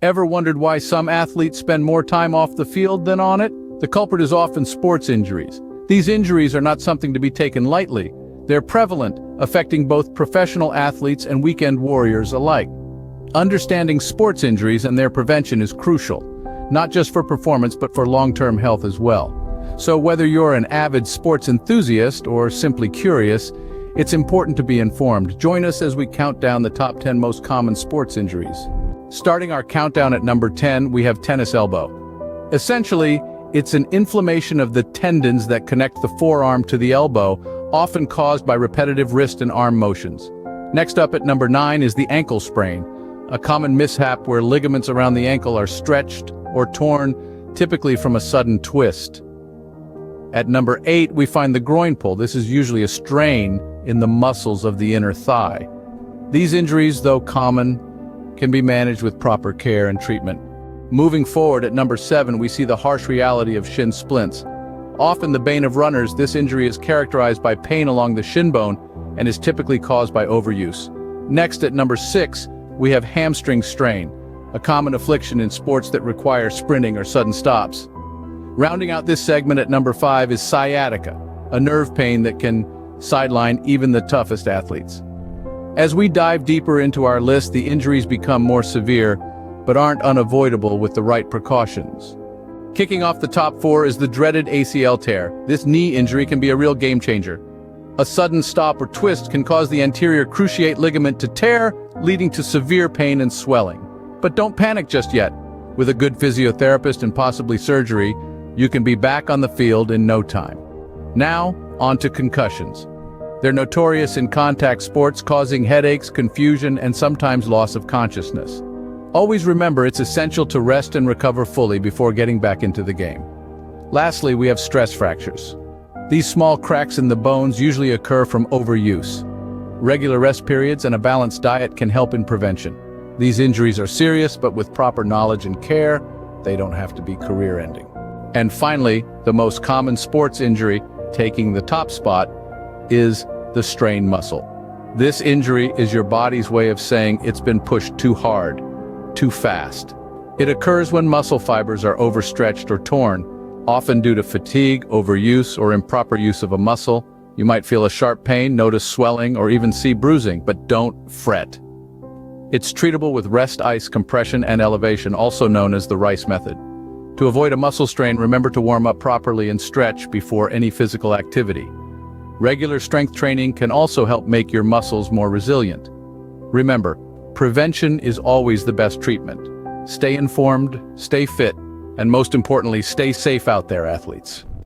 Ever wondered why some athletes spend more time off the field than on it? The culprit is often sports injuries. These injuries are not something to be taken lightly. They're prevalent, affecting both professional athletes and weekend warriors alike. Understanding sports injuries and their prevention is crucial, not just for performance but for long-term health as well. So whether you're an avid sports enthusiast or simply curious, it's important to be informed. Join us as we count down the top 10 most common sports injuries. Starting our countdown at number 10, we have tennis elbow. Essentially, it's an inflammation of the tendons that connect the forearm to the elbow, often caused by repetitive wrist and arm motions. Next up at number 9 is the ankle sprain, a common mishap where ligaments around the ankle are stretched or torn, typically from a sudden twist. At number 8, we find the groin pull. This is usually a strain in the muscles of the inner thigh. These injuries, though common, can be managed with proper care and treatment. Moving forward at number 7, we see the harsh reality of shin splints. Often the bane of runners, this injury is characterized by pain along the shin bone and is typically caused by overuse. Next at number 6, we have hamstring strain, a common affliction in sports that require sprinting or sudden stops. Rounding out this segment at number 5 is sciatica, a nerve pain that can sideline even the toughest athletes. As we dive deeper into our list, the injuries become more severe, but aren't unavoidable with the right precautions. Kicking off the top 4 is the dreaded ACL tear. This knee injury can be a real game changer. A sudden stop or twist can cause the anterior cruciate ligament to tear, leading to severe pain and swelling. But don't panic just yet. With a good physiotherapist and possibly surgery, you can be back on the field in no time. Now, on to concussions. They're notorious in contact sports, causing headaches, confusion, and sometimes loss of consciousness. Always remember, it's essential to rest and recover fully before getting back into the game. Lastly, we have stress fractures. These small cracks in the bones usually occur from overuse. Regular rest periods and a balanced diet can help in prevention. These injuries are serious, but with proper knowledge and care, they don't have to be career-ending. And finally, the most common sports injury, taking the top spot, is the strained muscle. This injury is your body's way of saying it's been pushed too hard, too fast. It occurs when muscle fibers are overstretched or torn, often due to fatigue, overuse, or improper use of a muscle. You might feel a sharp pain, notice swelling, or even see bruising, but don't fret. It's treatable with rest, ice, compression, and elevation, also known as the Rice method. To avoid a muscle strain, remember to warm up properly and stretch before any physical activity. Regular strength training can also help make your muscles more resilient. Remember, prevention is always the best treatment. Stay informed, stay fit, and most importantly, stay safe out there, athletes.